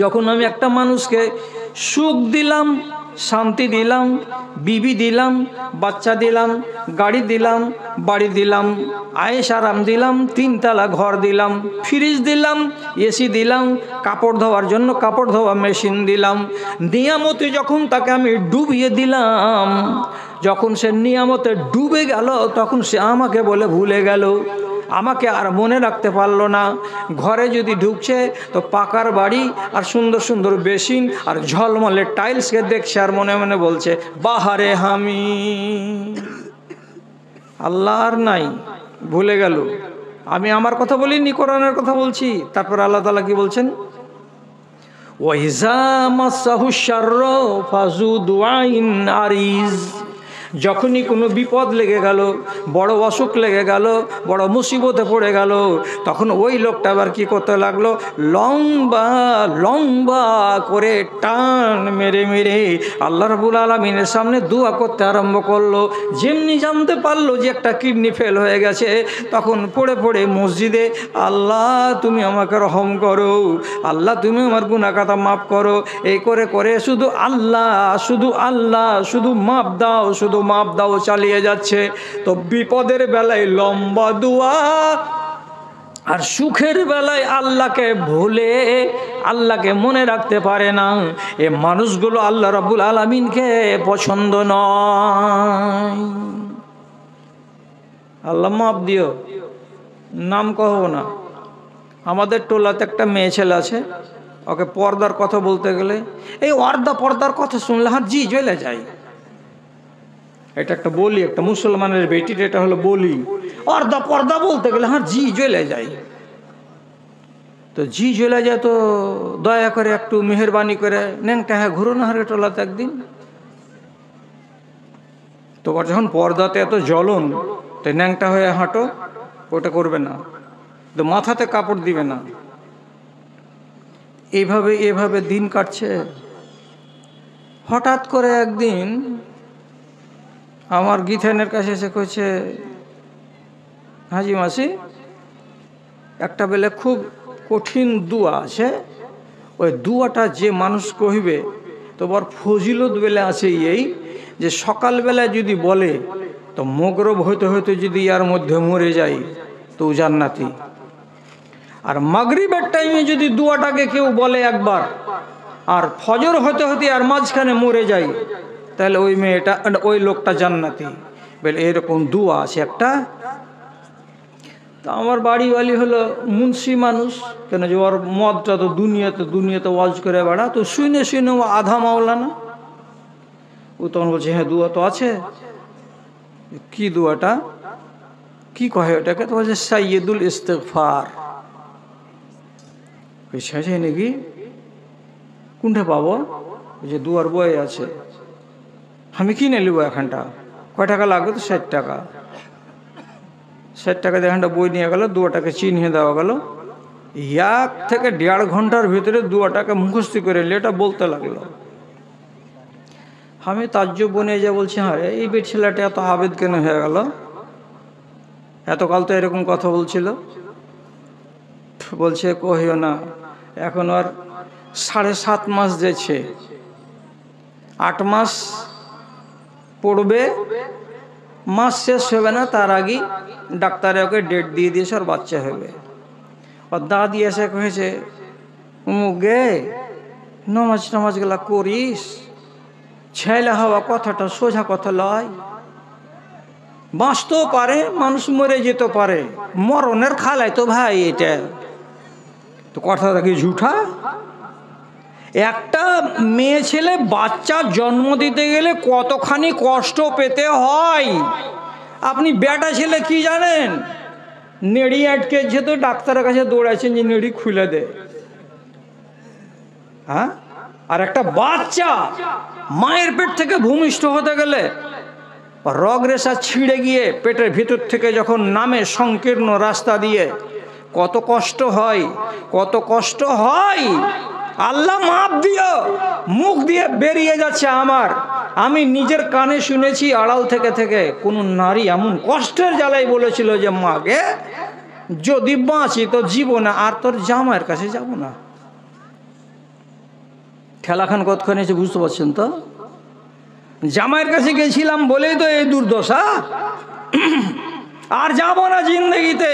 যখন আমি একটা মানুষকে সুখ দিলাম, শান্তি দিলাম, বিবি দিলাম, বাচ্চা দিলাম, গাড়ি দিলাম, বাড়ি দিলাম, আয়েশ আরাম দিলাম, 3 তলা ঘর দিলাম, ফ্রিজ দিলাম, এসি দিলাম, কাপড় ধোয়ার জন্য কাপড় ধোয়া মেশিন দিলাম, নিয়ামতে যখন তাকে আমি ডুবিয়ে দিলাম, যখন সে নিয়ামতে ডুবে গেল তখন সে আমাকে বলে ভুলে গেল, আমাকে আর মনে রাখতে পারলো না। ঘরে যদি ঢুকছে তো পাকার বাড়ি আর সুন্দর সুন্দর বেসিন আর ঝলমলে টাইলসকে দেখছে আর মনে মনে বলছে বাহারে হামি। আল্লাহ আর নাই, ভুলে গেল। আমি আমার কথা বলিনি, কোরআনের কথা বলছি। তারপর আল্লাহ তাআলা কি বলছেন? ওয়াইজা মাসাহু শাররু ফাযু দুআইন আরিজ। যখনই কোনো বিপদ লেগে গেল, বড় অসুখ লেগে গেল, বড় মুসিবতে পড়ে গেল, তখন ওই লোকটা আবার কী করতে লাগলো? লম্বা লম্বা করে টান মেরে মেরে আল্লাহ রাব্বুল আলামিনের সামনে দোয়া করতে আরম্ভ করলো। যেমনি জানতে পারলো যে একটা কিডনি ফেল হয়ে গেছে, তখন পড়ে পড়ে মসজিদে, আল্লাহ তুমি আমাকে রহম করো, আল্লাহ তুমি আমার গুনাহ খাতা মাফ করো, এই করে করে শুধু আল্লাহ, শুধু আল্লাহ, শুধু মাফ দাও, শুধু মাপ দাও চালিয়ে যাচ্ছে। তো বিপদের বেলায় লম্বা দোয়া আর সুখের বেলায় আল্লাহকে ভুলে আল্লাহকে মনে রাখতে পারে না, এ মানুষগুলো আল্লাহ রাব্বুল আলামিনকে পছন্দ নয়। আল্লাহ মাপ দিও, নাম কহব না। আমাদের টোলাতে একটা মেয়ে ছেলে আছে, ওকে পর্দার কথা বলতে গেলে এই পর্দার কথা শুনলে হাত জি জ্বলে যায়। এটা একটা বলি, একটা মুসলমানের বেটির এটা হলো বলি। পর্দা বলতে গেলে হ্যাঁ জি জ্বলে যায়। তো জি জ্বলে যায়, তো দয়া করে একটু মেহরবানি করে ন্যাংটা হ্যাঁ ঘুরো না হারে টোলাতে একদিন। তোমার যখন পর্দাতে এত জ্বলন, তো ন্যাংটা হয়ে হাঁটো, ওটা করবে না। তো মাথাতে কাপড় দিবে না। এভাবে এভাবে দিন কাটছে। হঠাৎ করে একদিন আমার গীথানের কাছে এসে কইছে, হাজি মাসি একটা বেলে খুব কঠিন দুয়া আছে, ওই দুয়াটা যে মানুষ কহিবে তোমার ফজিলত বেলে আছে এই যে সকালবেলায় যদি বলে তো মগরব হইতে হইতে যদি ইয়ার মধ্যে মরে যায় তো জান্নাতি, আর মাগরিবের টাইমে যদি দুয়াটাকে কেউ বলে একবার আর ফজর হতে হতে আর মাঝখানে মরে যায় তাহলে ওই মেয়েটা, ওই লোকটা জান্নাতি। বলে এরকম দুয়া আছে একটা। তা আমার বাড়িওয়ালি হলো মুন্সি মানুষ, কেন যে ওর মদটা তো দুনিয়াতে ওয়াজ করে বেড়া, তো শুনে শুনে ও আধা মাওলানা। ও তখন বলছে হ্যাঁ দুয়া তো আছে। কি দুয়াটা, কি কহে ওটাকে? তো বলছে সাইয়্যিদুল ইস্তিগফার। পেশা নাকি কোনটা পাবো? যে দুয়ার বই আছে, আমি কিনে নেব এখানটা। কয় টাকা লাগবে? তো 60 টাকা। 60 টাকা দিয়ে এখানটা বই নিয়ে গেল, দুয়াটাকে চিহ্নিয়ে দেওয়া গেল। 1 থেকে 1.5 ঘন্টার ভিতরে দুয়াটাকে মুখস্থি করে এটা বলতে লাগলো। আমি তাজ্জব বনে যা বলছি, হ্যাঁ এই বেট ছেলেটা এত আবেদ কেন হয়ে গেল? এতকাল তো এরকম কথা বলছিল। বলছে কহিও না, এখন আর 7.5 মাস যেছে, 8 মাস পড়বে, মাস শেষ হবে না তার আগে ডাক্তারে ওকে ডেট দিয়ে দিয়েছে আর বাচ্চা হবে। আর দাদি এসে কহেছে গে নমাজ গেলা করিস, ছেলে হওয়া কথাটা সোজা কথা লয়, বাঁচতেও পারে মানুষ, মরে যেতে পারে, মরণের খালাই তো ভাই এটা। তো কথাটা কি ঝুঠা? একটা মেয়ে ছেলে বাচ্চা জন্ম দিতে গেলে কতখানি কষ্ট পেতে হয় আপনি বেটা ছেলে কি জানেন? নেড়ি আটকেছে তো ডাক্তারের কাছে দৌড়াচ্ছেন যে নেড়ি খুলে দে। হ্যাঁ, আর একটা বাচ্চা মায়ের পেট থেকে ভূমিষ্ঠ হতে গেলে রগ রেশা ছিঁড়ে গিয়ে পেটের ভিতর থেকে যখন নামে সংকীর্ণ রাস্তা দিয়ে কত কষ্ট হয়, কত কষ্ট হয়। আল্লাহ মাপ দিও, মুখ দিয়ে বেরিয়ে যাচ্ছে আমার, আমি নিজের কানে শুনেছি আড়াল থেকে থেকে কোন নারী এমন কষ্টের জ্বালাই বলেছিল যে মাকে যদি বাঁচি তো জীবনে আর তোর জামাইয়ের কাছে যাব না। খেলাখান কতক্ষণ এসে বুঝতে পারছেন তো? জামাইয়ের কাছে গেছিলাম বলেই তো এই দুর্দশা। আর যাব না জিন্দগিতে,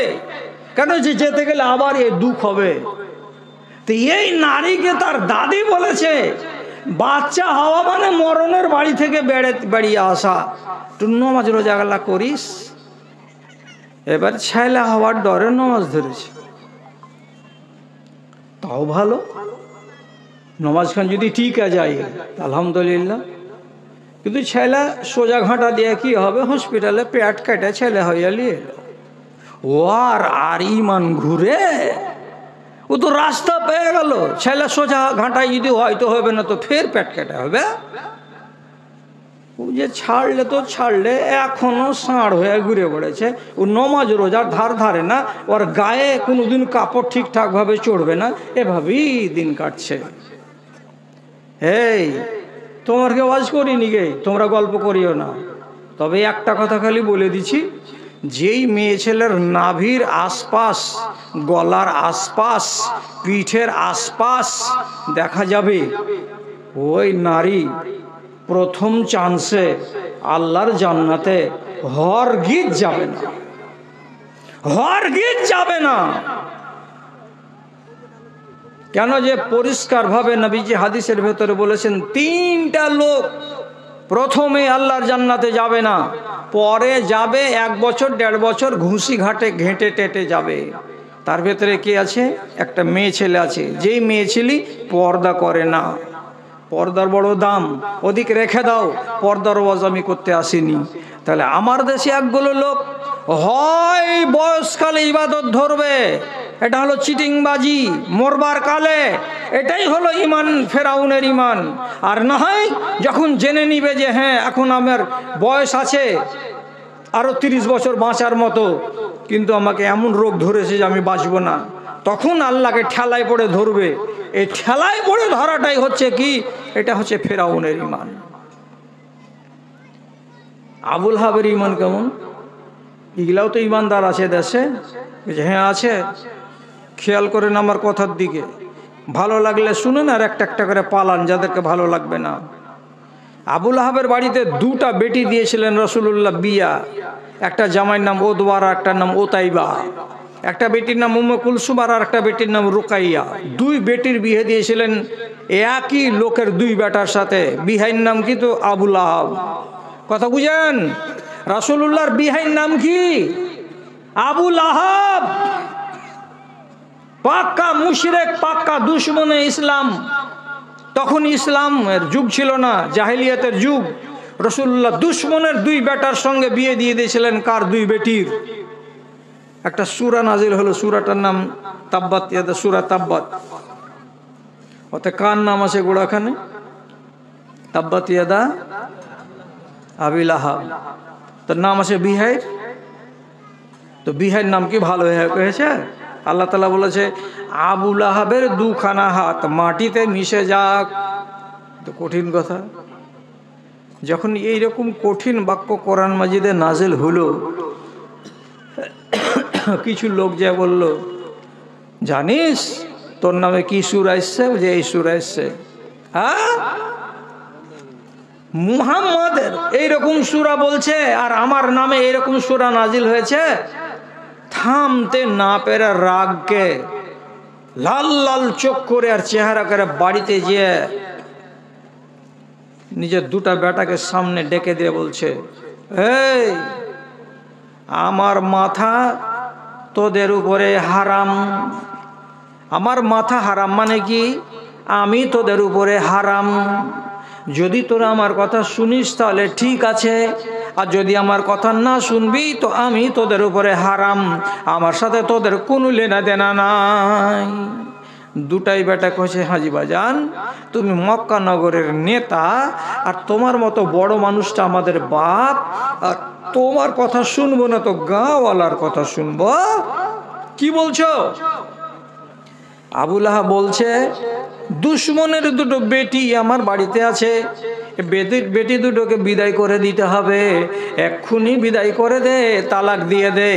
কেন যে যেতে গেলে আবার এই দুঃখ হবে। তো এই নারীকে তার দাদি বলেছে বাচ্চা হওয়া মানে মরণের বাড়ি থেকে বেরিয়ে আসা, তুই নমাজ রোজাগুলা করিস। এবার ছেলে হওয়ার ডরে নমাজ ধরেছে, তাও ভালো, নমাজখান যদি ঠিক যায় আলহামদুলিল্লাহ। কিন্তু ছেলে সোজা ঘাঁটা দিয়ে কি হবে, হসপিটালে পেট কেটে ছেলে হইয়া নিয়ে এলো। ও আর ইমান ঘুরে, ও তো রাস্তা পেয়ে গেল। ছেলে সোজা ঘাঁটায় যদি হয়তো হবে না, তো ফের পেট কেটে হবে। ও যে ছাড়লে তো ছাড়লে, এখনো ষাঁড় হয়ে ঘুরে পড়েছে। ও নমাজ রোজার ধার ধারে না, ওর গায়ে কোনোদিন কাপড় ঠিকঠাক ভাবে চড়বে না, এভাবেই দিন কাটছে। এই তোমার কেউ ওয়াজ করিনি গে, তোমরা গল্প করিও না। তবে একটা কথা খালি বলে দিছি, যেই মেয়ে ছেলের নাভির আশপাশ, গলার আশপাশ, পিঠের আশপাশ দেখা যাবে, ওই নারী প্রথম চান্সে আল্লাহর জান্নাতে হরগিজ যাবে না, হরগিজ যাবে না। কেন যে পরিষ্কারভাবে নবীজি হাদিসের ভেতরে বলেছেন, তিনটা লোক প্রথমে আল্লাহর জান্নাতে যাবে না, পরে যাবে 1 বছর 1.5 বছর ঘুষি ঘাটে ঘেঁটে টেটে যাবে। তার ভেতরে কে আছে? একটা মেয়ে ছেলে আছে, যেই মেয়ে ছেলে পর্দা করে না। পর্দার বড় দাম, ওদিক রেখে দাও, পর্দার ওয়াজ আমি করতে আসিনি। তাহলে আমার দেশে একগুলো লোক হয় বয়সকালে ইবাদত ধরবে, এটা হলো চিটিংবাজি, মরবার কালে, এটাই হলো ইমান, ফেরাউনের ইমান। আর না হয় যখন জেনে নিবে যে হ্যাঁ এখন আমার বয়স আছে আরো 30 বছর বাঁচার মতো, কিন্তু আমাকে এমন রোগ ধরেছে যে আমি বাঁচব না, তখন আল্লাহকে ঠেলায় পড়ে ধরবে। এই ঠেলায় পড়ে ধরাটাই হচ্ছে কি, এটা হচ্ছে ফেরাউনের ইমান। আবুল হাবের ইমান কেমন? এগুলাও তো ইমানদার আছে দেশে। হ্যাঁ আছে, খেয়াল করেন আমার কথার দিকে, ভালো লাগলে শুনেন আর একটা একটা করে পালান যাদেরকে ভালো লাগবে না। আবুল আহাবের বাড়িতে 2টা বেটি দিয়েছিলেন রাসূলুল্লাহ বিয়া। একটা জামাইয়ের নাম ওদওয়া, আর একটা নাম ওতাইবা। একটা বেটির নাম উম্মে কুলসুম, আর একটা বেটির নাম রুকাইয়া। 2 বেটির বিয়ে দিয়েছিলেন একই লোকের 2 বেটার সাথে। বিহাইর নাম কি? তো আবুল আহাব। কথা বুঝেন? রাসূলুল্লাহর বিহাইর নাম কি? আবুল আহাব। পাক্কা মুশরিক, পাক্কা দুশমনে ইসলাম। তখন ইসলামের যুগ ছিল না, জাহেলিয়াতের যুগ। রাসূলুল্লাহ দুশমনের 2 বেটার সঙ্গে বিয়ে দিয়ে দিয়েছিলেন। কার? 2 বেটির। একটা সূরা নাজিল হলো, সূরাটার নাম তাব্বাত ইয়াদা, সূরা তাব্বাত। ওতে কার নাম আছে গোড়াখানে? তাব্বাত ইয়াদা আবি লাহাব। তার নাম আছে বিহাইর। তো বিহাইর নাম কি ভালো হয়েছে? আল্লাহ তাআলা বলেছে আবুল আহাবের 2খানা হাত মাটিতে মিশে যাক। তো কঠিন কথা। যখন এইরকম কঠিন বাক্য কোরআন মাজিদে নাজিল হলো, কিছু লোক যে বলল, জানিস তোর নামে কি সূরা এসছে? যে এই সূরা এসছে। হ্যাঁ, মুহাম্মাদের এইরকম সূরা বলছে, আর আমার নামে এইরকম সূরা নাজিল হয়েছে। থামতে না পেরে রাগকে লাল লাল চোখ করে আর চেহারা করে বাড়িতে যেয়ে নিজের 2টা বেটাকে সামনে ডেকে দিয়ে বলছে, এই আমার মাথা তোদের উপরে হারাম। আমার মাথা হারাম মানে কি? আমি তোদের উপরে হারাম। যদি তোরা আমার কথা শুনিস তাহলে ঠিক আছে, আর যদি আমার কথা না শুনবি তো আমি তোদের উপরে হারাম। আমার সাথে তোদের কোনো লেনা দেনা নাই। 2টাই বেটা কইছে, হাজি বাজান তুমি মক্কা নগরের নেতা, আর তোমার মতো বড় মানুষটা আমাদের বাপ, আর তোমার কথা শুনবো না তো গাঁওয়ালার কথা শুনবো? কি বলছো? আবুল আহাব বলছে, দুশমনের 2টো বেটি আমার বাড়িতে আছে, বেটি 2টোকে বিদায় করে দিতে হবে। এক্ষুনি বিদায় করে দে, তালাক দিয়ে দে,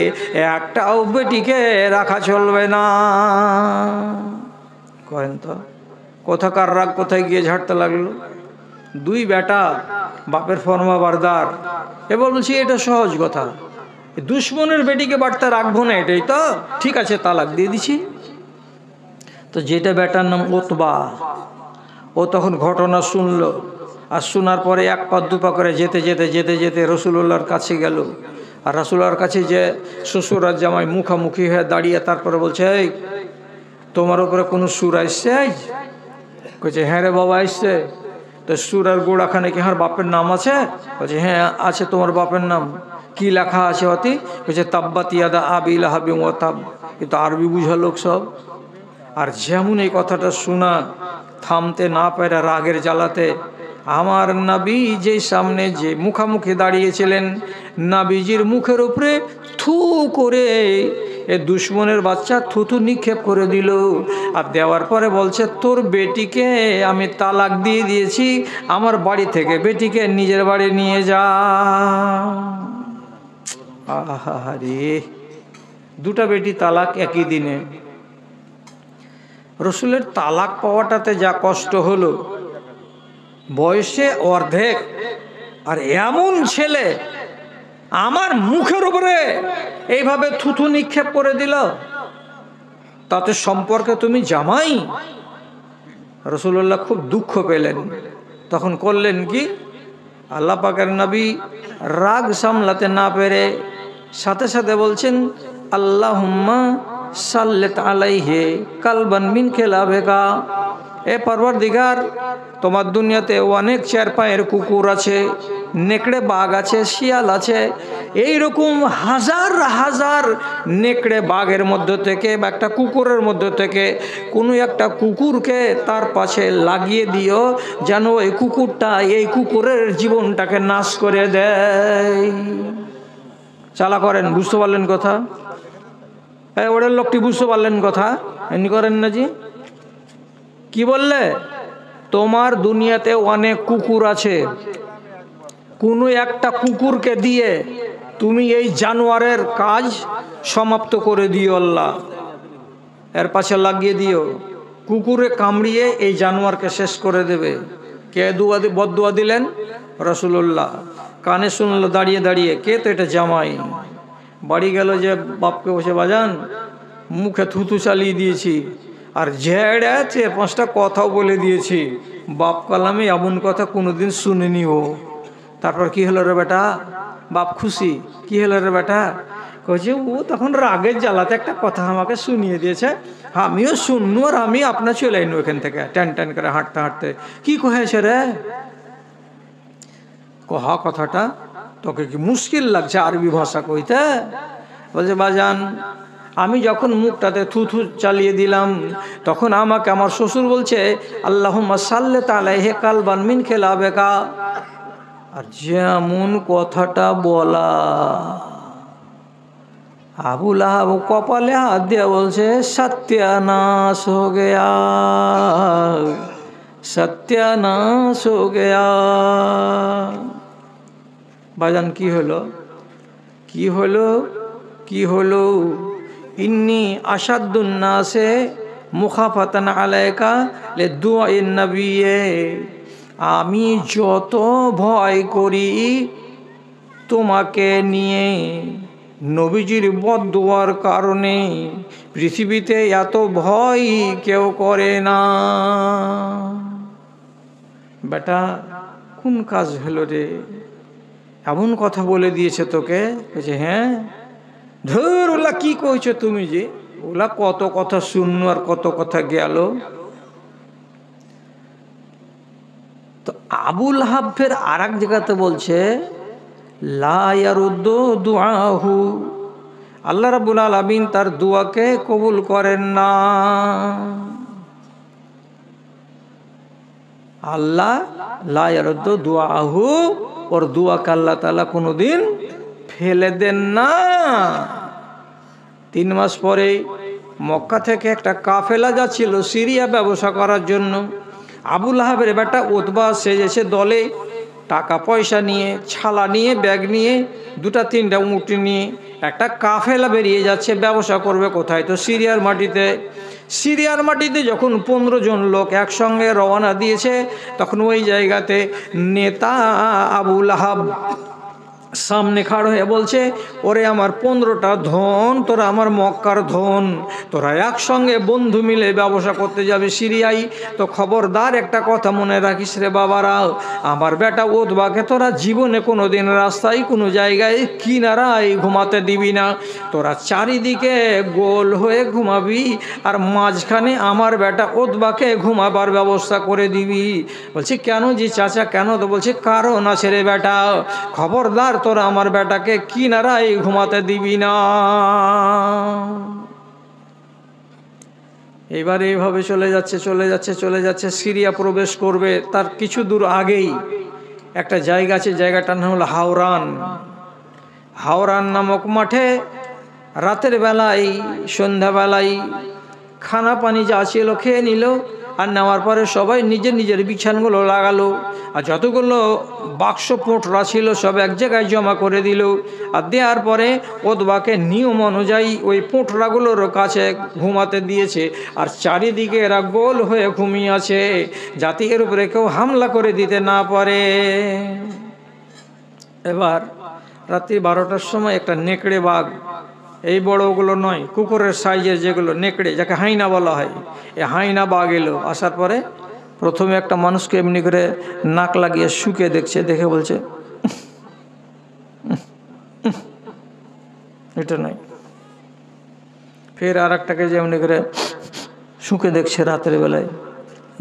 একটাও বেটিকে রাখা চলবে না। করেন তো কোথাকার রাগ কোথায় গিয়ে ঝাড়তে লাগলো। দুই বেটা, বাপের ফরমা বারদার। এবার বলছি এটা সহজ কথা, দুশ্মনের বেটিকে বাড়তে রাখবো না, এটাই তো ঠিক আছে, তালাক দিয়ে দিছি। তো যেটা বেটার নাম ওতবা, ও তখন ঘটনা শুনলো, আর শোনার পরে এক পা দুপা করে যেতে যেতে যেতে যেতে রসুলুল্লাহর কাছে গেল। আর রসুলুল্লাহর কাছে যে শ্বশুর আর জামাই মুখামুখি হয়ে দাঁড়িয়ে তারপরে বলছে, এই তোমার উপরে কোনো সুর আসছে? বলছে হ্যাঁ রে বাবা আসছে। তো সুরার গোড়াখানে কি আমার বাপের নাম আছে? বলছে হ্যাঁ আছে, তোমার বাপের নাম কি লেখা আছে অতি? বলছে তাব্বাত ইয়াদা আবি লাহাবিন ওয়া তাব। কিন্তু আরবি বুঝা লোক সব। আর যেমন এই কথাটা শোনা, থামতে না পারে রাগের জ্বালাতে, আমার নবী যে সামনে যে মুখামুখি দাঁড়িয়েছিলেন, নবীজির মুখের উপরে থু করে এ দুশ্মনের বাচ্চা থুতু নিক্ষেপ করে দিল। আর দেওয়ার পরে বলছে, তোর বেটিকে আমি তালাক দিয়ে দিয়েছি, আমার বাড়ি থেকে বেটিকে নিজের বাড়ি নিয়ে যা। আহারে, দুটা বেটি তালাক একই দিনে। রসুলের তালাক পাওয়াটাতে যা কষ্ট হলো, বয়সে অর্ধেক, আর এমন ছেলে আমার মুখের উপরে এইভাবে থুথু নিক্ষেপ করে দিল, তাতে সম্পর্কে তুমি জামাই। রসুল্লাহ খুব দুঃখ পেলেন। তখন করলেন কি, আল্লাহ পাকের নবী রাগ সামলাতে না পেরে সাথে সাথে বলছেন, আল্লাহুম্মা সাল্লিত আলাইহি কালবান মিন খেলাবেকা। এ পরওয়ারদিগার, তোমার দুনিয়াতে অনেক চার পায়ের কুকুর আছে, নেকড়ে বাঘ আছে, শিয়াল আছে, এইরকম হাজার হাজার নেকড়ে বাঘের মধ্য থেকে বা একটা কুকুরের মধ্য থেকে কোনো একটা কুকুরকে তার পাশে লাগিয়ে দিও, যেন এই কুকুরটা এই কুকুরের জীবনটাকে নাশ করে দেয়। চালা করেন, বুঝতে পারলেন কথা? ওদের লোকটি বুঝতে পারলেন কথা? এমনি করেন না জি। কি বললে? তোমার দুনিয়াতে অনেক কুকুর আছে, কোনো একটা কুকুরকে দিয়ে তুমি এই জানোয়ারের কাজ সমাপ্ত করে দিও, আল্লাহ এর পাশে লাগিয়ে দিও, কুকুরে কামড়িয়ে এই জানোয়ারকে শেষ করে দেবে। কে বদদুয়া দিলেন? রসুল্লাহ। কানে শুনলো দাঁড়িয়ে দাঁড়িয়ে, কে? তো এটা জামাই। বাড়ি গেল যে বাপকে বসে, বাজান মুখে থুতু চালিয়ে দিয়েছি, আর ঝেড়ে আছে 5টা কথাও বলে দিয়েছি, বাপ কালামে এমন কথা কোনোদিন শুনিনি ও। তারপর কি হলো রে বেটা? বাপ খুশি। কি হলো রে বেটা? কইছে ও তখন রাগের জ্বালাতে একটা কথা আমাকে শুনিয়ে দিয়েছে, আমিও শুননু, আর আমি আপনার চলে আইনু এখান থেকে টান টান করে হাঁটতে হাঁটতে। কি কহেছে রে? কহা কথাটা তোকে কি মুশকিল লাগছে আরবি ভাষা কইতে? বলছে বাজান, আমি যখন মুখটাতে থুথু চালিয়ে দিলাম, তখন আমাকে আমার শ্বশুর বলছে, আল্লাহুম্মা সাল্লিত আলাইহি কালবান মিন খেলাবেকা। আর যেমন কথাটা বলা, আবু লাহাব কপালে হাত দিয়ে বলছে, সত্যানাশ হো গয়া, সত্যানাশ হো গয়া। বাজান কি হলো? কি হলো? কি হলো? ইন্নি আসাদুন নাসে মুখাফাতান আলাইকা লে দুআইন নবিয়ে। আমি যত ভয় করি তোমাকে নিয়ে, নবীজির বদদুয়ার কারণে পৃথিবীতে এত ভয় কেউ করে না। বেটা কোন কাজ হলো রে? এমন কথা বলে দিয়েছে তোকে? বলছে হ্যাঁ। ধর ওলা কি কইছো তুমি যে? ওলা কত কথা শুনলো আর কত কথা গেল। তো আবুল হাফের আর এক জায়গাতে বলছে, লা ইয়ারুদ্দু দুআহু, আল্লাহ রাব্বুল আলামিন তার দোয়াকে কবুল করেন না। আল্লাহ লা ইয়ারুদ্দু দুআহু, ওর দোয়াকে আল্লাহ তাআলা কোনোদিন ফেলে দেন না। 3 মাস পরে মক্কা থেকে একটা কাফেলা যাচ্ছিল সিরিয়া ব্যবসা করার জন্য। আবুল আহাবের বেটা উতবা সেজেছে দলে, টাকা পয়সা নিয়ে, ছালা নিয়ে, ব্যাগ নিয়ে, 2-3টা উঁট নিয়ে একটা কাফেলা বেরিয়ে যাচ্ছে। ব্যবসা করবে কোথায়? তো সিরিয়ার মাটিতে। সিরিয়ার মাটিতে যখন 15 জন লোক একসঙ্গে রওনা দিয়েছে, তখন ওই জায়গাতে নেতা আবু লাহাব সামনে খাড় হয়ে বলছে, ওরে আমার 15টা ধন, তোরা আমার মক্কার ধন, তোরা একসঙ্গে বন্ধু মিলে ব্যবসা করতে যাবে সিরিয়ায়, তো খবরদার একটা কথা মনে রাখিস রে বাবারা, আমার বেটা উতবাকে তোরা জীবনে কোনো দিন রাস্তায় কোনো জায়গায় কিনারায় ঘুমাতে দিবি না, তোরা চারিদিকে গোল হয়ে ঘুমাবি আর মাঝখানে আমার বেটা উতবাকে ঘুমাবার ব্যবস্থা করে দিবি। বলছে কেন জি চাচা, কেন? তো বলছে কারণ আছে রে বেটা, খবরদার তোরা আমার বেটাকে কিনারায় ঘুমাতে দিবি না। এবার এইভাবে চলে যাচ্ছে সিরিয়া প্রবেশ করবে। তার কিছু দূর আগেই একটা জায়গা আছে, জায়গাটার নাম হলো হাওরান নামক মাঠে রাতের বেলায় সন্ধ্যাবেলায় খানা পানি যা ছিল খেয়ে নিল, আর নেওয়ার পরে সবাই নিজের নিজের বিছানগুলো লাগালো, আর যতগুলো বাক্স পোঁটরা ছিল সব এক জায়গায় জমা করে দিল, আর দেওয়ার পরে উতবাকে নিয়ম অনুযায়ী ওই পোঁটরাগুলোর কাছে ঘুমাতে দিয়েছে, আর চারিদিকে এরা গোল হয়ে ঘুমিয়ে আছে যাতে এর উপরে কেউ হামলা করে দিতে না পারে। এবার রাত্রি 12টার সময় একটা নেকড়ে বাঘ, এই বড়গুলো নয়, কুকুরের সাইজের যেগুলো নেকড়ে, যাকে হাইনা বলা হয়, এই হাইনা বাঘ এলো। আসার পরে প্রথমে একটা মানুষকে এমনি করে নাক লাগিয়ে শুকে দেখছে, দেখে বলছে এটা নয়। ফের আর একটাকে যে এমনি করে শুকে দেখছে রাতের বেলায়,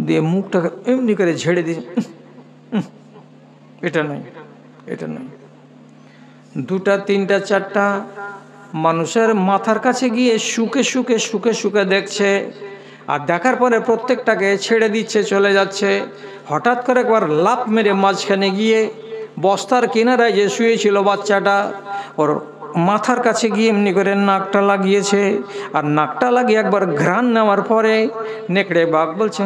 দিয়ে মুখটাকে এমনি করে ঝেড়ে দিয়েছে, এটা নয়। দুটা, তিনটা, চারটা মানুষের মাথার কাছে গিয়ে শুকে দেখছে, আর দেখার পরে প্রত্যেকটাকে ছেড়ে দিচ্ছে, চলে যাচ্ছে। হঠাৎ করে একবার লাফ মেরে মাঝখানে গিয়ে বস্তার কিনারায় যে শুয়েছিল বাচ্চাটা, ওর মাথার কাছে গিয়ে এমনি করে নাকটা লাগিয়েছে, আর নাকটা লাগিয়ে একবার ঘ্রাণ নেওয়ার পরে নেকড়ে বাঘ বলছে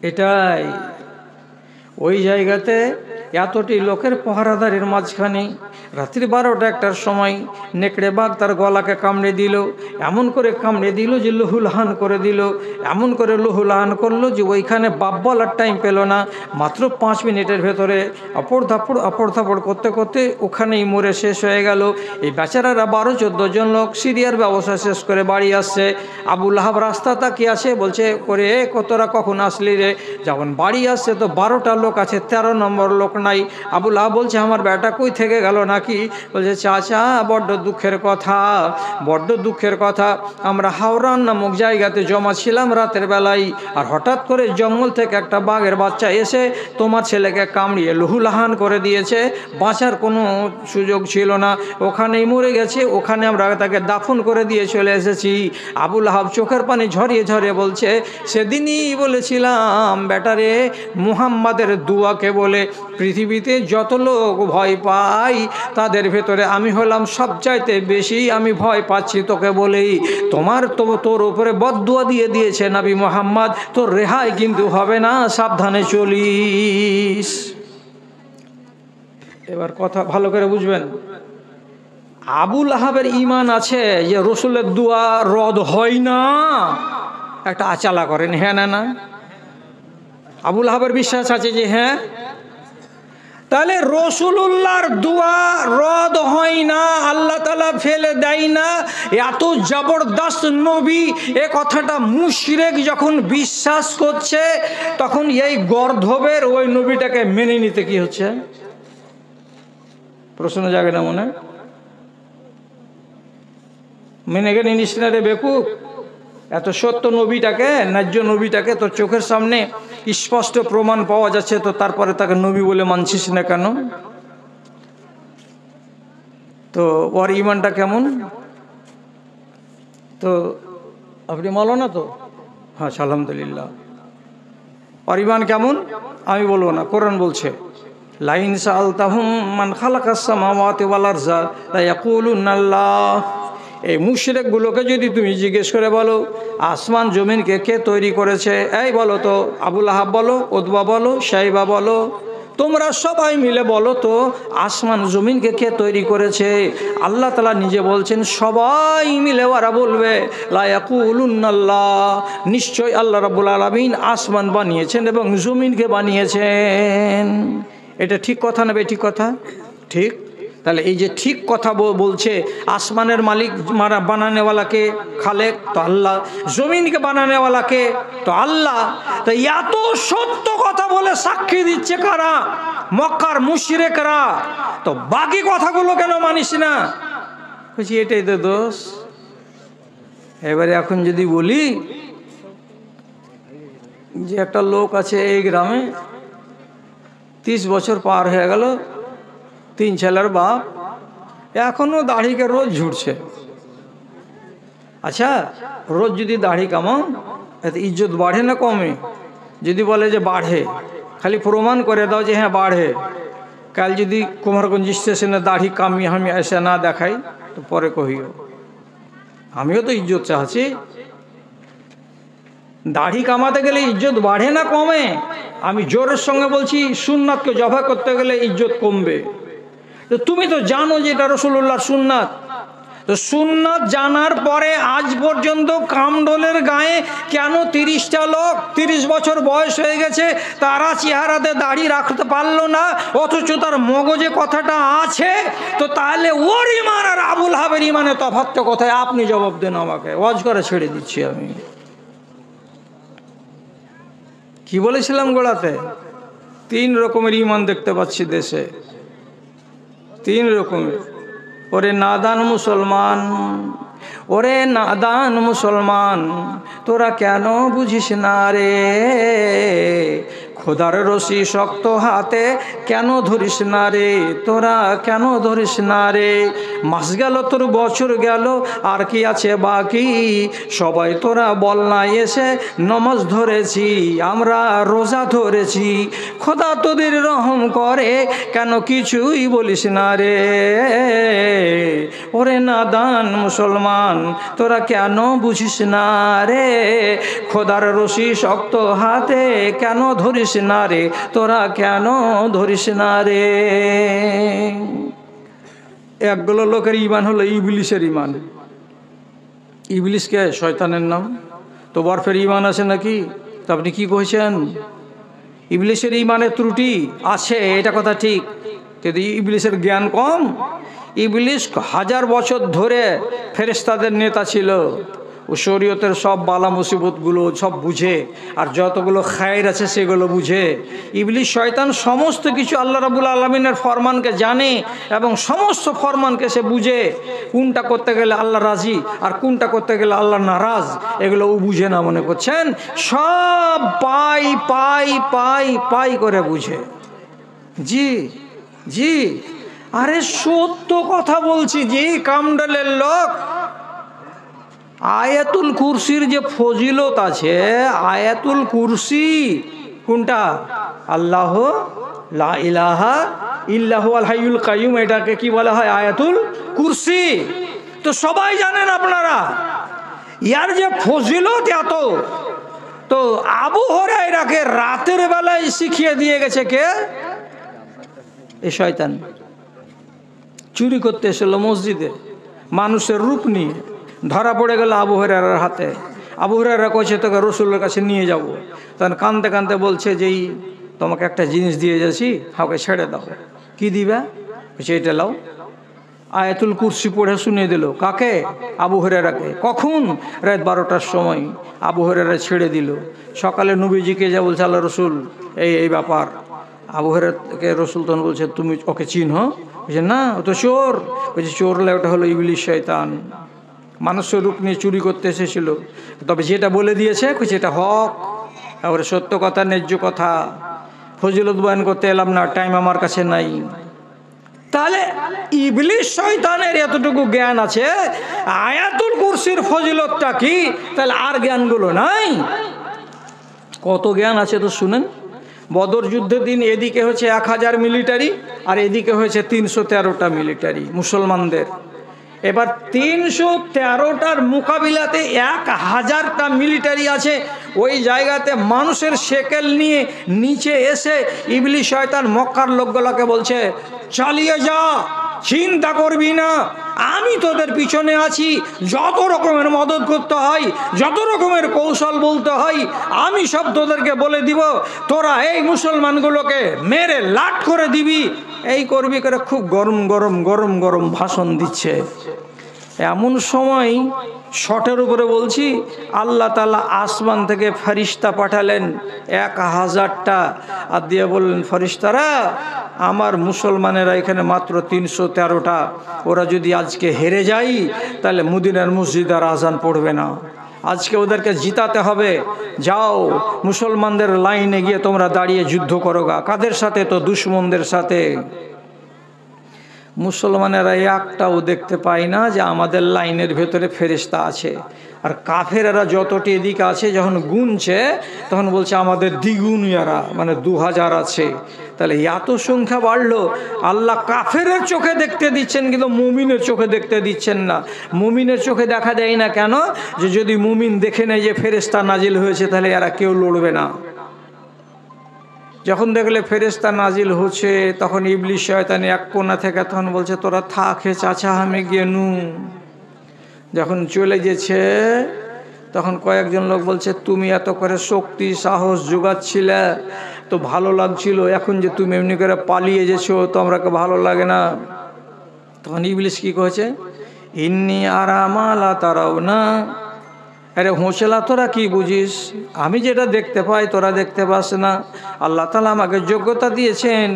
এটাই ওই জায়গাতে এতটি লোকের পহারাদারের মাঝখানে রাত্রি 12টা 1টার সময় নেকড়ে বাঘ তার গলাকে কামড়ে দিল, এমন করে কামড়ে দিল যে লুহুলহান করে দিল, এমন করে লুহুলহান করলো যে ওইখানে বাপ বলার টাইম পেল না। মাত্র 5 মিনিটের ভেতরে আপড় থাপড় করতে করতে ওখানেই মরে শেষ হয়ে গেল। এই বেচারারা 12-14 জন লোক সিরিয়ার ব্যবসা শেষ করে বাড়ি আসছে। আবু লাহাব রাস্তা তাকিয়ে আছে, বলছে করে কতরা কখন আসলি রে? যখন বাড়ি আসছে তো 12টা লোক আছে, 13 নম্বর লোক নাই। আবু লাহাব বলছে আমার বেটা কই থেকে গেল নাকি? বলছে চাচা বড্ড দুঃখের কথা, আমরা হাওরান নামক জায়গাতে জমা ছিলাম রাতের বেলায়, আর হঠাৎ করে জঙ্গল থেকে একটা বাঘের বাচ্চা এসে তোমার ছেলেকে কামড়িয়ে লুহুলাহান করে দিয়েছে, বাঁচার কোনো সুযোগ ছিল না, ওখানেই মরে গেছে, ওখানে আমরা তাকে দাফন করে দিয়ে চলে এসেছি। আবু লাহাব চোখের পানি ঝরিয়ে বলছে সেদিনই বলেছিলাম বেটারে, মুহাম্মাদের দুয়াকে বলে পৃথিবীতে যত লোক ভয় পায় তাদের ভেতরে আমি হলাম সবচাইতে বেশি, আমি ভয় পাচ্ছি তোকে বলেই। তোর উপরে বদদুয়া দিয়েছে নবী মুহাম্মদ, তোর রেহাই কিন্তু হবে না, সাবধানে চলিস। এবার কথা ভালো করে বুঝবেন, আবু লাহাবের ঈমান আছে যে রসুলের দোয়া রদ হয় না, একটা আচালা করেন, হ্যাঁ না? আবু লাহাবের বিশ্বাস আছে যে হ্যাঁ, তাহলে রসুলুল্লাহর দোয়া রদ হয় না, আল্লাহ তাআলা ফেলে দেয় না, এত জবরদস্ত নবী, এ কথাটা মুশরিক যখন বিশ্বাস করছে, তখন এই গর্ধবের ওই নবীটাকে মেনে নিতে কি হচ্ছে? প্রশ্ন জাগে না মনে? মেনে গেলে নিস না রে বেকুব, এত সত্য নবীটাকে, ন্যায্য নবীটাকে তোর চোখের সামনে স্পষ্ট প্রমাণ পাওয়া যাচ্ছে, তো তারপরে তাকে নবী বলে মানছিস না কেন? তো ওর ঈমানটা কেমন? তো আপনি মালো না তো? হ্যাঁ আলহামদুলিল্লাহ। ওর ঈমান কেমন আমি বলবো না, কোরআন বলছে লাইন সাআলতাহুম মান খালাকাস সামাওয়াতি ওয়াল আরযা লা ইয়াকুলুনা আল্লাহ। এই মুশরিকগুলোকে যদি তুমি জিজ্ঞেস করে বলো আসমান জমিনকে কে তৈরি করেছে, এই বলো তো, আবু লাহাব বলো, উতবা বলো, শাইবা বলো, তোমরা সবাই মিলে বলো তো আসমান জমিনকে কে তৈরি করেছে? আল্লাহ তাআলা নিজে বলছেন সবাই মিলে ওরা বলবে লা ইয়াকুলুন্নাল্লাহ, নিশ্চয় আল্লাহ রাব্বুল আলামিন আসমান বানিয়েছেন এবং জমিনকে বানিয়েছেন। এটা ঠিক কথা না বেঠিক কথা? ঠিক। তাহলে এই যে ঠিক কথা বলছে, আসমানের মালিক বানানেওয়ালাকে খালেক তো আল্লাহ, জমিনকে বানানেওয়ালাকে তো আল্লাহ। তো এত সত্য কথা বলে সাক্ষী দিচ্ছে কারা? মক্কার মুশরিকরা। তো বাকি কথাগুলো কেন মানিস না? বলছি এটাই তো দোষ। এবারে এখন যদি বলি যে একটা লোক আছে এই গ্রামে, 30 বছর পার হয়ে গেল, 3 ছেলের বাপ, এখনো দাড়িকে রোজ ঝুড়ছে। আচ্ছা, রোজ যদি দাড়ি কামাও এতে ইজ্জত বাড়ে না কমে? যদি বলে যে বাড়ে, খালি প্রমাণ করে দাও যে হ্যাঁ বাড়ে। কাল যদি কুমারগঞ্জ স্টেশনে দাড়ি কামিয়ে আমি এসে না দেখাই তো পরে কহিও। আমিও তো ইজ্জত চাচ্ছি। দাড়ি কামাতে গেলে ইজ্জত বাড়ে না কমে? আমি জোরের সঙ্গে বলছি সুন্নাতকে জবা করতে গেলে ইজ্জত কমবে। তো তুমি তো জানো যে এটা রাসূলুল্লাহর সুন্নাত। তো সুন্নাত জানার পরে আজ পর্যন্ত কামডোলের গায়ে কেন 30টা লোক 30 বছর বয়স হয়ে গেছে তারা চেহারাতে দাড়ি রাখতে পারলো না, অথচ তার মগজে কথাটা আছে? তো তাহলে ওর ইমান আর আবুল হাবের ইমানে তফাৎটা কোথায়? আপনি জবাব দেন আমাকে, ওয়াজ করে ছেড়ে দিচ্ছি আমি। কি বলেছিলাম গোড়াতে? 3 রকমের ইমান দেখতে পাচ্ছি দেশে, 3 রকমের। ওরে নাদান মুসলমান, ওরে নাদান মুসলমান, তোরা কেন বুঝিস না রে? খোদার রশি শক্ত হাতে কেন ধরিস না রে? তোরা কেন ধরিস না রে? মাস গেল তোর বছর গেল আর কি আছে বাকি? সবাই তোরা বল না এসে নমাজ ধরেছি, আমরা রোজা ধরেছি। খোদা তোদের রহম করে কেন কিছুই বলিস না রে? ওরে নাদান মুসলমান, তোরা কেন বুঝিস না রে? খোদার রশি শক্ত হাতে কেন ধরিস না রে? তোরা কেন ধরিস না রে? একগুলো লোকের ইমান হলো ইবলিসের ইমান। ইবলিসকে শয়তানের নাম। তো বরফের ইমান আছে নাকি? তো আপনি কি কইছেন? ইবলিসের ইমানের ত্রুটি আছে, এটা কথা ঠিক, কিন্তু ইবলিসের জ্ঞান কম। ইবলিস 1000 বছর ধরে ফেরেশতাদের নেতা ছিল। ও শরীয়তের সব বালা মুসিবতগুলো সব বুঝে, আর যতগুলো খায়ের আছে সেগুলো বুঝে। ইবলিস শয়তান সমস্ত কিছু আল্লাহ রাব্বুল আলামিনের ফরমানকে জানে এবং সমস্ত ফরমানকে সে বুঝে। কোনটা করতে গেলে আল্লাহ রাজি আর কোনটা করতে গেলে আল্লাহ নারাজ, এগুলো ও বুঝে না মনে করছেন? সব পাই পাই পাই পাই করে বুঝে। জি জি, আরে সত্য কথা বলছি। যে কামডালের লোক আয়াতুল কুরসির যে ফজিলত আছে, আয়াতুল কুরসি কোনটা? আল্লাহ লা ইলাহা ইল্লাহু আল হাইয়ুল কাইয়ুম, এটাকে কি বলা হয়? আয়াতুল কুরসি। তো সবাই জানেন আপনারা ইয়ার যে ফজিলত এত। তো আবু হুরায়রাকে রাতের বেলায় শিখিয়ে দিয়ে গেছে কে? এই শয়তান। চুরি করতে এসেছিল মসজিদে, মানুষের রূপ নিয়ে ধরা পড়ে গেল আবু হুরায়রার হাতে। আবু হুরায়রা কইছে তোকে রসুলের কাছে নিয়ে যাব। তখন কাঁদতে কাঁদতে বলছে যে তোমাকে একটা জিনিস দিয়ে যাচ্ছি, হাওকে ছেড়ে দাও। কি দিবা? বলছে এটা লাও। আয়াতুল কুরসি পড়ে শুনিয়ে দিল। কাকে? আবু হুরায়রাকে। কখন? রাত 12টার সময়। আবু হুরায়রা ছেড়ে দিল। সকালে নবীজিকে যা বলছে আল্লাহ রসুল এই ব্যাপার। আবু হুরায়রাকে রসুল তখন বলছে তুমি ওকে চিনো? বলছে না, ও তো চোর। বলছে চোর হলে ওটা হলো ইবলিস শয়তান, মানুষের রূপ নিয়ে চুরি করতে এসেছিল। তবে যেটা বলে দিয়েছে এটা হক, এবারে সত্য কথা, ন্যায্য কথা। ফজিলত বয়ান করতে এলাম না, টাইম আমার কাছে নাই। তাহলে ইবলিস শয়তানের এতটুকু জ্ঞান আছে, আয়াতুল কুরসির ফজিলতটা কি? তাহলে আর জ্ঞানগুলো নাই? কত জ্ঞান আছে তো শুনেন। বদর যুদ্ধের দিন এদিকে হচ্ছে 1000 মিলিটারি আর এদিকে হয়েছে 313টা মিলিটারি মুসলমানদের। এবার 313টার মোকাবিলাতে 1000টা মিলিটারি আছে। ওই জায়গাতে মানুষের শেকেল নিয়ে নিচে এসে ইবলিস শয়তান মক্কার লোকগুলোকে বলছে, চালিয়ে যা, চিন্তা করবি না, আমি তোদের পিছনে আছি, যত রকমের মদত করতে হয়, যত রকমের কৌশল বলতে হয় আমি সব তোদেরকে বলে দিব, তোরা এই মুসলমানগুলোকে মেরে লাট করে দিবি, এই করবি করে খুব গরম গরম গরম গরম ভাষণ দিচ্ছে। এমন সময় শটের উপরে বলছি আল্লাহ তাআলা আসমান থেকে ফেরেশতা পাঠালেন 1000টা, আর দিয়ে বললেন, ফেরেশতারা আমার মুসলমানেরা এখানে মাত্র 313টা, ওরা যদি আজকে হেরে যায় তাহলে মদিনার মসজিদে আর আজান পড়বে না, আজকে ওদেরকে জিতাতে হবে, যাও মুসলমানদের লাইনে গিয়ে তোমরা দাঁড়িয়ে যুদ্ধ করো গা। কাদের সাথে? তো দুশমনদের সাথে। মুসলমানেরা একটাও দেখতে পায় না যে আমাদের লাইনের ভেতরে ফেরেশতা আছে, আর কাফেরেরা যতটি এদিকে আছে যখন গুনছে তখন বলছে আমাদের দ্বিগুণ এরা, মানে 2000 আছে। তাহলে এত সংখ্যা বাড়লো, আল্লাহ কাফেরের চোখে দেখতে দিচ্ছেন কিন্তু মুমিনের চোখে দেখতে দিচ্ছেন না। মুমিনের চোখে দেখা দেয় না কেন? যে যদি মুমিন দেখে নেয় যে ফেরেশতা নাজিল হয়েছে তাহলে এরা কেউ লড়বে না। যখন দেখলে ফেরেশতা নাজিল হচ্ছে তখন ইবলিস শয়তান এক কোণা থেকে তখন বলছে, তোরা থাকে চাচা আমি গেনু। যখন চলে গেছে তখন কয়েকজন লোক বলছে, তুমি এত করে শক্তি সাহস যোগাচ্ছিলে তো ভালো লাগছিল, এখন যে তুমি এমনি করে পালিয়ে গেছো তো আমরাকে ভালো লাগে না। তখন ইবলিস কি করেছে, ইন্নি আরামা লা তারাও না, আরে হোঁচলা তোরা কি বুঝিস, আমি যেটা দেখতে পাই তোরা দেখতে পাস না। আল্লাহ তাআলা আমাকে যোগ্যতা দিয়েছেন,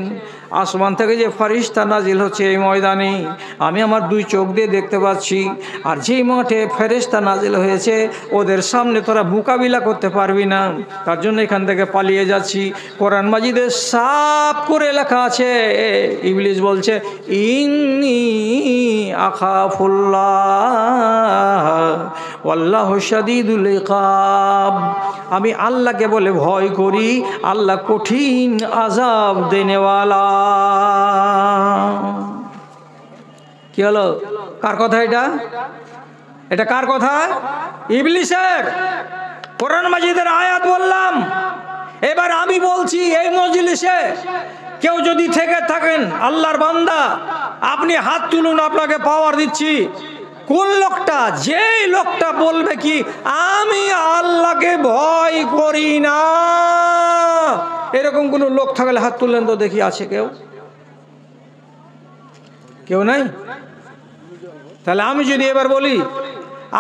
আসমান থেকে যে ফেরেশতা নাজিল হচ্ছে এই ময়দানে আমি আমার 2 চোখ দিয়ে দেখতে পাচ্ছি, আর যেই মাঠে ফেরেশতা নাজিল হয়েছে ওদের সামনে তোরা মোকাবিলা করতে পারবি না, তার জন্য এখান থেকে পালিয়ে যাচ্ছি। কোরআন মাজিদে সাফ করে লেখা আছে, ইবলিস বলছে ইন্নী আখাফুল্লাহ ওয়াল্লাহু শাদীদুল ইকাব, আমি আল্লাহকে বলে ভয় করি, আল্লাহ কঠিন আযাব দেনেওয়ালা। কি হলো? কার কথা এটা? এটা কার কথা? ইবলিসের। কোরআন মাজিদের আয়াত বললাম। এবার আমি বলছি এই মজলিসে কেউ যদি থেকে থাকেন আল্লাহর বান্দা, আপনি হাত তুলুন, আপনাকে পাওয়ার দিচ্ছি। কোন লোকটা? যেই লোকটা বলবে কি আমি আল্লাহকে ভয় করি না, এরকম কোন লোক থাকলে হাত তুললেন তো দেখি, আছে কেউ? কেউ নাই? তাহলে আমি যদি এবার বলি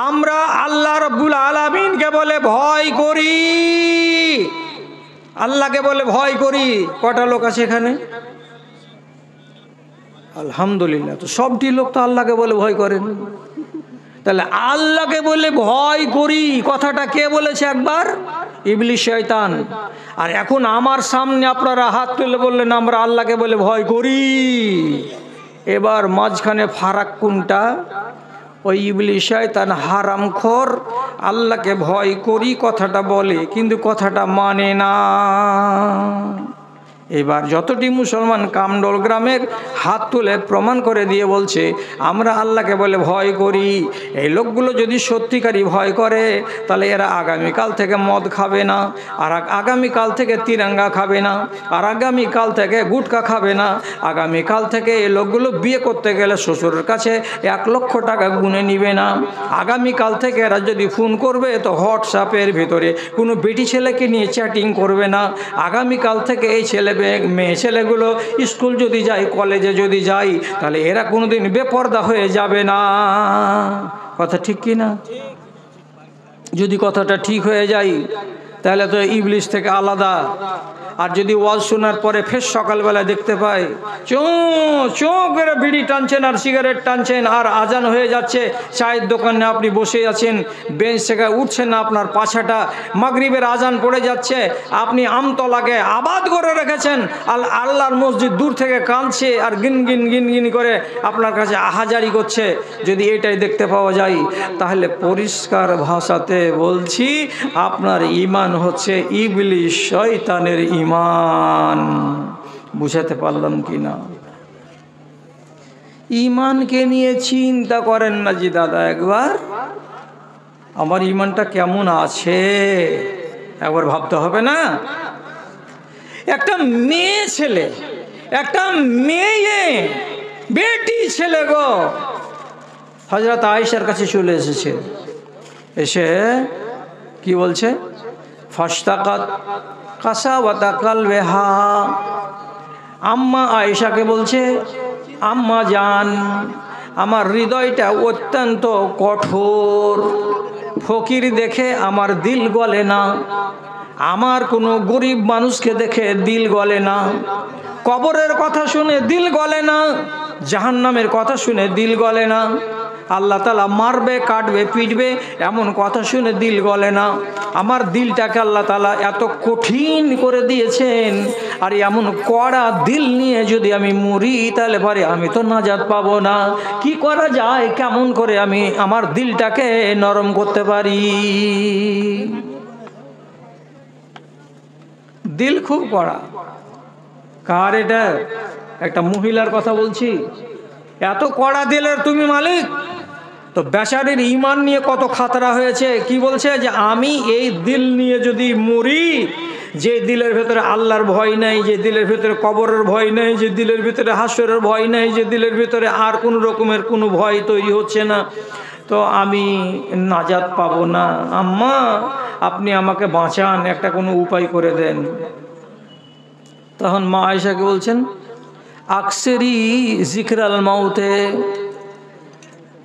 আমরা আল্লাহ রাব্বুল আলামিনকে বলে ভয় করি, আল্লাহকে বলে ভয় করি, কটা লোক আছে এখানে? আলহামদুলিল্লাহ। তো সবটি লোক তো আল্লাহকে বলে ভয় করেন। তাহলে আল্লাহকে বলে ভয় করি কথাটা কে বলেছে একবার? ইবলিস শয়তান। আর এখন আমার সামনে আপনারা হাত তুলে বললেন আমরা আল্লাহকে বলে ভয় করি। এবার মাঝখানে ফারাক কোনটা? ওই ইবলিস শয়তান হারামখোর আল্লাহকে ভয় করি কথাটা বলে কিন্তু কথাটা মানে না। এবার যতটি মুসলমান কামডোল গ্রামের হাত তুলে প্রমাণ করে দিয়ে বলছে আমরা আল্লাহকে বলে ভয় করি, এই লোকগুলো যদি সত্যিকারই ভয় করে তাহলে এরা আগামীকাল থেকে মদ খাবে না, আর আগামীকাল থেকে তিরঙ্গা খাবে না, আর আগামীকাল থেকে গুটকা খাবে না, আগামীকাল থেকে এই লোকগুলো বিয়ে করতে গেলে শ্বশুরের কাছে 1 লক্ষ টাকা গুনে নিবে না, আগামীকাল থেকে এরা যদি ফোন করবে তো হোয়াটসঅ্যাপের ভিতরে কোনো বেটি ছেলেকে নিয়ে চ্যাটিং করবে না, আগামীকাল থেকে এই মেয়ে ছেলেগুলো স্কুল যদি যায় কলেজে যদি যায় তাহলে এরা কোনোদিন বেপরদা হয়ে যাবে না। কথা ঠিক কি না? যদি কথাটা ঠিক হয়ে যায় তাহলে তো ইবলিস থেকে আলাদা। আর যদি ওয়াজ শোনার পরে ফের সকালবেলা দেখতে পাই চোখ করে বিড়ি টানছেন আর সিগারেট টানছেন আর আজান হয়ে যাচ্ছে, চায়ের দোকানে আপনি বসে আছেন, বেঞ্চ থেকে উঠছেন না, আপনার পাছাটা মাগরিবের আজান পড়ে যাচ্ছে, আপনি আমতলাকে আবাদ করে রেখেছেন, আল্লাহর মসজিদ দূর থেকে কাঁদছে আর গিন গিন গিন গিন করে আপনার কাছে আহাজারি করছে, যদি এটাই দেখতে পাওয়া যায় তাহলে পরিষ্কার ভাষাতে বলছি আপনার ঈমান হচ্ছে ইবলিস শয়তানের ঈমান। বুঝাতে পারলাম কি না? ইমানকে নিয়ে চিন্তা করেন না জি দাদা, একবার আমার ইমানটা কেমন আছে একবার ভাবতে হবে না? একটা মেয়ে ছেলে, একটা মেয়ে বেটি ছেলে গো হযরত আয়েশার কাছে চলে এসেছে, এসে কি বলছে, ফাশতাকাত কাসাওয়াতা কালবিহা, আম্মা আয়েশাকে বলছে, আম্মা জান আমার হৃদয়টা অত্যন্ত কঠোর, ফকির দেখে আমার দিল গলে না, আমার কোনো গরিব মানুষকে দেখে দিল গলে না, কবরের কথা শুনে দিল গলে না, জাহান্নামের কথা শুনে দিল গলে না, আল্লাহ তাআলা মারবে কাটবে পিটবে এমন কথা শুনে দিল গলে না। আমার দিলটাকে আল্লাহ তাআলা এত কঠিন করে দিয়েছেন, আর এমন কড়া দিল নিয়ে যদি আমি মরি তাহলে পরে আমি তো নাজাত পাবো না। কি করা যায়, কেমন করে আমি আমার দিলটাকে নরম করতে পারি? দিল খুব কড়া। কার এটা? একটা মহিলার কথা বলছি। এত কড়া দিলের তুমি মালিক? তো বেচারির ঈমান নিয়ে কত খাতরা হয়েছে। কি বলছে যে আমি এই দিল নিয়ে যদি মরি, যে দিলের ভেতরে আল্লাহর ভয় নাই, যে দিলের ভেতরে কবরের ভয় নাই, যে দিলের ভিতরে হাসরের ভয় নাই, যে দিলের ভিতরে আর কোনো রকমের কোনো ভয় তৈরি হচ্ছে না, তো আমি নাজাত পাবো না। আম্মা আপনি আমাকে বাঁচান, একটা কোনো উপায় করে দেন। তখন মা আয়েশাকে বলছেন, আকসেরি জিকরাল মাউতে,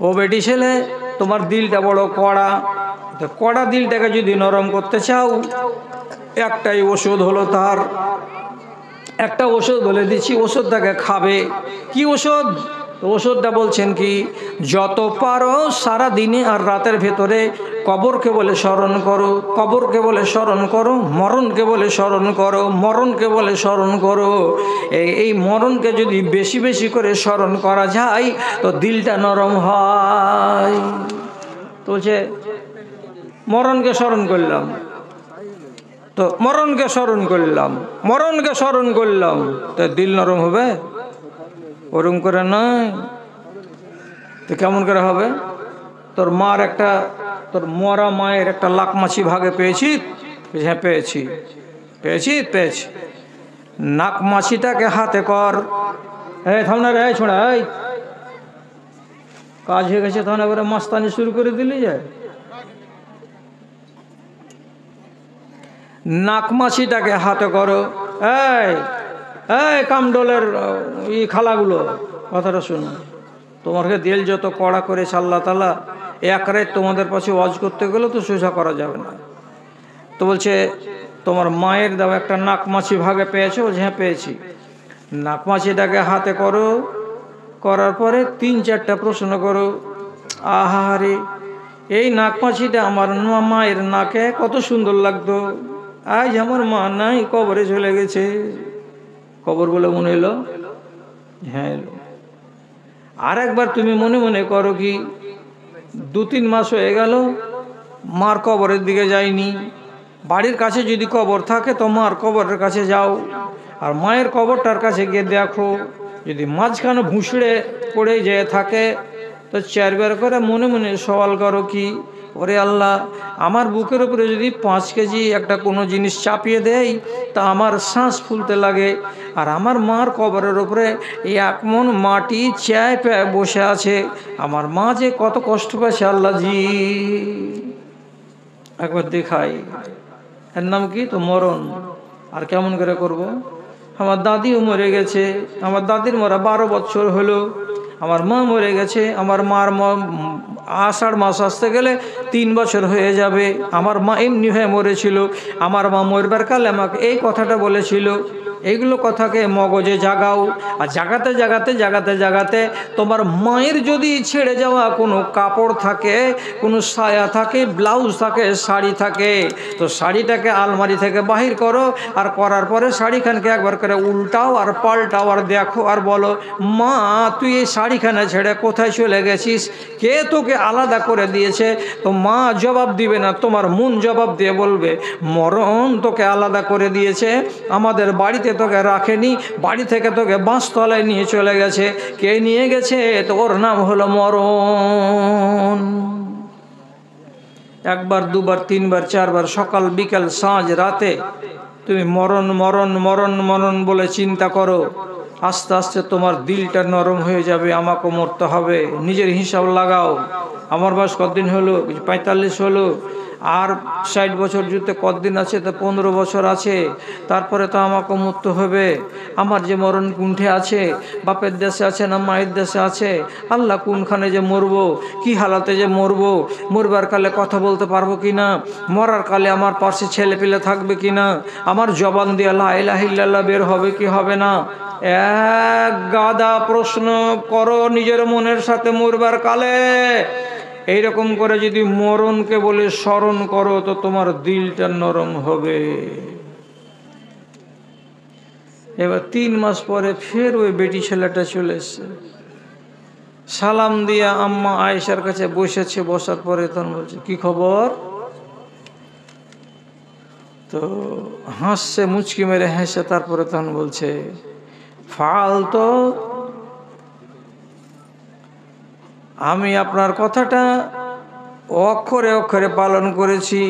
ও বেটি ছেলে তোমার দিলটা বড় কড়া, তো কড়া দিলটাকে যদি নরম করতে চাও একটাই ওষুধ হলো, তার একটা ওষুধ বলে দিচ্ছি, ওষুধটাকে খাবে। কি ওষুধ? ওষুধটা বলছেন কি, যত পারো সারা দিনে আর রাতের ভেতরে কবরকে বলে স্মরণ করো, কবরকে বলে স্মরণ করো, মরণকে বলে স্মরণ করো, মরণকে বলে স্মরণ করো। এই মরণকে যদি বেশি বেশি করে স্মরণ করা যায় তো দিলটা নরম হয়। তো বলছে মরণকে স্মরণ করলাম, তো মরণকে স্মরণ করলাম, মরণকে স্মরণ করলাম, তো দিল নরম হবে? ওরম করে নয়। তো কেমন করে হবে? তোর মার একটা, তোর মরা মায়ের একটা লাখ মাছি ভাগে পেয়েছি? হ্যাঁ পেয়েছি। পেয়েছি? পেয়েছি। নাক মাছিটাকে হাতে কর। এই থাম না রে, ছোড়া, এই কাজ হয়ে গেছে, তখন এবারে মাস্তানি শুরু করে দিলি যায়। নাক মাছিটাকে হাতে করো। এই এই কামডোলের ই খালাগুলো কথাটা শুনো, তোমাকে দিল যত কড়া করেছে আল্লাহ তাআলা, এক রাত তোমাদের পাশে ওয়াজ করতে গেলে তো সোজা করা যাবে না। তো বলছে তোমার মায়ের দেওয়া একটা নাক মাছি ভাগে পেয়েছো? বলছে হ্যাঁ পেয়েছি। নাক মাছিটাকে হাতে করো, করার পরে 3-4টা প্রশ্ন করো। আহারে এই নাক মাছিটা আমার মায়ের নাকে কত সুন্দর লাগতো, আজ আমার মা নাই, কবরে চলে গেছে। কবর বলে মনে এলো? হ্যাঁ এলো। আর একবার তুমি মনে মনে করো কি, 2-3 মাস হয়ে গেল মার কবরের দিকে যাইনি। বাড়ির কাছে যদি কবর থাকে তো মার কবরের কাছে যাও, আর মায়ের কবরটার কাছে গিয়ে দেখো, যদি মাঝখানে ভুঁসড়ে পড়ে যেয়ে থাকে তো 4বার করে মনে মনে সওয়াল করো কি, ওরে আল্লাহ আমার বুকের উপরে যদি 5 কেজি একটা কোনো জিনিস চাপিয়ে দেয় তা আমার শ্বাস ফুলতে লাগে, আর আমার মার কবরের উপরে এই 1 মণ মাটি চেপে বসে আছে, আমার মা যে কত কষ্ট পাচ্ছে আল্লাহ জি, একবার দেখাই। এর নাম কি? তো মরণ। আর কেমন করে করব? আমার দাদিও মরে গেছে, আমার দাদির মরা 12 বছর হলো, আমার মা মরে গেছে, আমার মার আষাঢ় মাস আসতে গেলে 3 বছর হয়ে যাবে। আমার মা এমনি হয়ে মরেছিল, আমার মা মরবার কালে আমাকে এই কথাটা বলেছিল। এইগুলো কথাকে মগজে জাগাও, আর জাগাতে জাগাতে জাগাতে জাগাতে তোমার মায়ের যদি ছেড়ে যাওয়া কোনো কাপড় থাকে, কোনো সায়া থাকে, ব্লাউজ থাকে, শাড়ি থাকে, তো শাড়িটাকে আলমারি থেকে বাহির করো, আর করার পরে শাড়িখানকে একবার করে উল্টাও আর পাল্টাও আর দেখো আর বলো, মা তুই এই শাড়ি বাড়িখানা ছেড়ে কোথায় চলে গেছিস, কে তোকে আলাদা করে দিয়েছে? তো মা জবাব দিবে না, তোমার মন জবাব দিয়ে বলবে, মরণ তোকে আলাদা করে দিয়েছে, আমাদের বাড়িতে তোকে রাখেনি, বাড়ি থেকে তোকে বাঁশতলায় নিয়ে চলে গেছে। কে নিয়ে গেছে? তো ওর নাম হলো মরণ। একবার, দুবার, তিনবার, চারবার, সকাল বিকাল সাঁঝ রাতে তুমি মরণ মরণ মরণ মরণ বলে চিন্তা করো। আস্তে আস্তে তোমার দিলটা নরম হয়ে যাবে, আমাকে মরতে হবে। নিজের হিসাব লাগাও, আমার বয়স কতদিন হলো? 45 হলো। আর 60 বছর জুড়তে কতদিন আছে? তো 15 বছর আছে। তারপরে তো আমাকে মরতে হবে। আমার যে মরণ কুণ্ঠে আছে, বাপের দেশে আছে না মায়ের দেশে আছে, আল্লাহ কোনখানে যে মরবো, কি হালাতে যে মরবো, মরবার কালে কথা বলতে পারবো কি না, মরার কালে আমার পাশে ছেলে পেলে থাকবে কি না, আমার জবান দিয়ে লা ইলাহা ইল্লাল্লাহ বের হবে কি হবে না। এক গাদা প্রশ্ন করো নিজের মনের সাথে মরবার কালে। এইরকম করে যদি মরণকে বলে স্মরণ করো তো তোমার দিলটা নরম হবে। এবার 3 মাস পরে ফের ওই বেটি ছেলেটা চলে এসছে, সালাম দিয়া আম্মা আয়েশার কাছে বসেছে। বসার পরে তখন বলছে, কি খবর? তো হাসছে, মুচকি মেরে হেসে তারপরে তখন বলছে, ফাল তো আমি আপনার কথাটা অক্ষরে অক্ষরে পালন করেছি,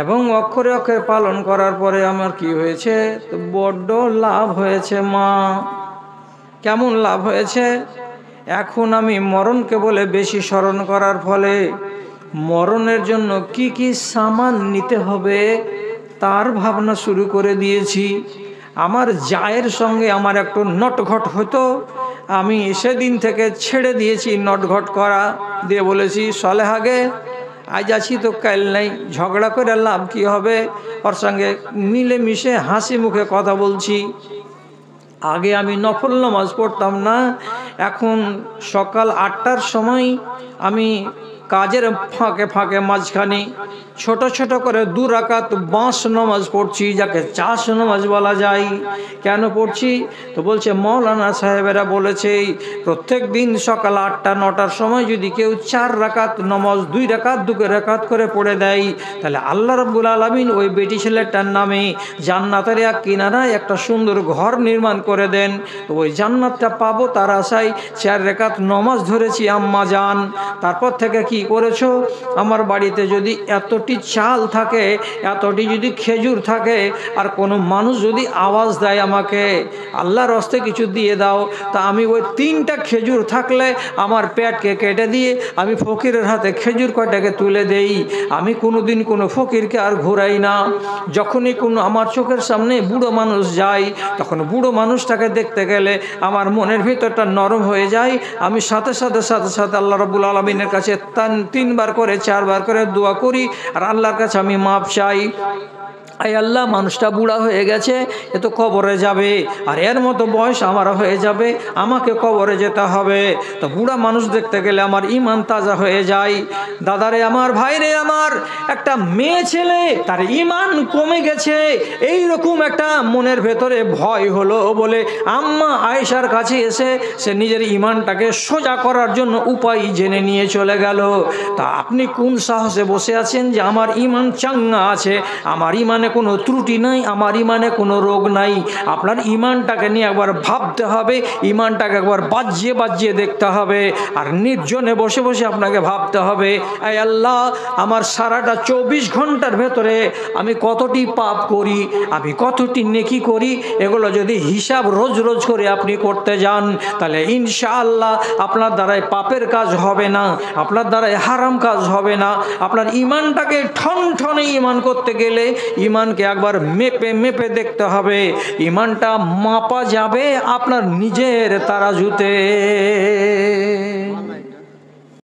এবং অক্ষরে অক্ষরে পালন করার পরে আমার কি হয়েছে? তো বড্ড লাভ হয়েছে মা। কেমন লাভ হয়েছে? এখন আমি মরণকে বলে বেশি স্মরণ করার ফলে মরণের জন্য কি কি সামান নিতে হবে তার ভাবনা শুরু করে দিয়েছি। আমার জায়ের সঙ্গে আমার একটু নটঘট হতো, আমি সেদিন থেকে ছেড়ে দিয়েছি নটঘট করা। দিয়ে বলেছি, সলেহাগে আজ আছি তো কাল নাই, ঝগড়া করে লাভ কি হবে? ওর সঙ্গে মিলেমিশে হাসি মুখে কথা বলছি। আগে আমি নফল নামাজ পড়তাম না, এখন সকাল 8টার সময় আমি কাজের ফাঁকে ফাঁকে মাঝখানে ছোট ছোট করে 2 রাকাত বাঁশ নামাজ পড়ছি, যাকে চাষ নামাজ বলা যায়। কেন পড়ছি? তো বলছে মৌলানা সাহেবেরা বলেছে প্রত্যেক দিন সকাল 8টা 9টার সময় যদি কেউ 4 রাকাত নামাজ 2 রাকাত 2 রাকাত করে পড়ে দেয়, তাহলে আল্লাহ রাব্বুল আলামিন ওই বেটি ছেলেটার নামে জান্নাতের এক কিনারায় একটা সুন্দর ঘর নির্মাণ করে দেন। তো ওই জান্নাতটা পাবো তার আশায় 4 রাকাত নামাজ ধরেছি আম্মা জান। তারপর থেকে কি করেছো? আমার বাড়িতে যদি এতটি চাল থাকে, এতটি যদি খেজুর থাকে, আর কোনো মানুষ যদি আওয়াজ দেয় আমাকে, আল্লাহর হস্তে কিছু দিয়ে দাও, তা আমি ওই 3টা খেজুর থাকলে আমার পেটকে কেটে দিয়ে আমি ফকিরের হাতে খেজুর কয়টাকে তুলে দেই। আমি কোনোদিন কোনো ফকিরকে আর ঘোরাই না। যখনই কোনো আমার চোখের সামনে বুড়ো মানুষ যায়, তখন বুড়ো মানুষটাকে দেখতে গেলে আমার মনের ভিতরটা নরম হয়ে যায়। আমি সাথে সাথে আল্লাহ রাব্বুল আলামিনের কাছে 3 বার করে 4 বার করে দোয়া করি, আর আল্লাহর কাছে আমি মাপ চাই। আয় আল্লাহ, মানুষটা বুড়া হয়ে গেছে, এ তো কবরে যাবে, আর এর মতো বয়স আমার হয়ে যাবে, আমাকে কবরে যেতে হবে। তো বুড়া মানুষ দেখতে গেলে আমার ইমান তাজা হয়ে যায়। দাদারে আমার, ভাইরে আমার, একটা মেয়ে ছেলে তার ইমান কমে গেছে, এই রকম একটা মনের ভেতরে ভয় হলো বলে আম্মা আয়েশার কাছে এসে সে নিজের ইমানটাকে সোজা করার জন্য উপায় জেনে নিয়ে চলে গেল। তা আপনি কোন সাহসে বসে আছেন যে আমার ইমান চাঙ্গা আছে, আমার ইমানে কোনো ত্রুটি নাই, আমার ইমানে কোনো রোগ নাই? আপনার ইমানটাকে নিয়ে একবার ভাবতে হবে, ইমানটাকে একবার বাজিয়ে বাজিয়ে দেখতে হবে, আর নির্জনে বসে বসে আপনাকে ভাবতে হবে, আয় আল্লাহ, আমার সারাটা 24 ঘন্টার ভেতরে আমি কতটি পাপ করি, আমি কতটি নেকি করি, এগুলো যদি হিসাব রোজ রোজ করে আপনি করতে যান, তাহলে ইনশাআল্লাহ আপনার দ্বারাই পাপের কাজ হবে না, আপনার দ্বারাই হারাম কাজ হবে না। আপনার ইমানটাকে ঠন ঠনে ইমান করতে গেলে ইমানকে একবার মেপে মেপে দেখতে হবে। ইমানটা মাপা যাবে আপনার নিজের তারাজুতে।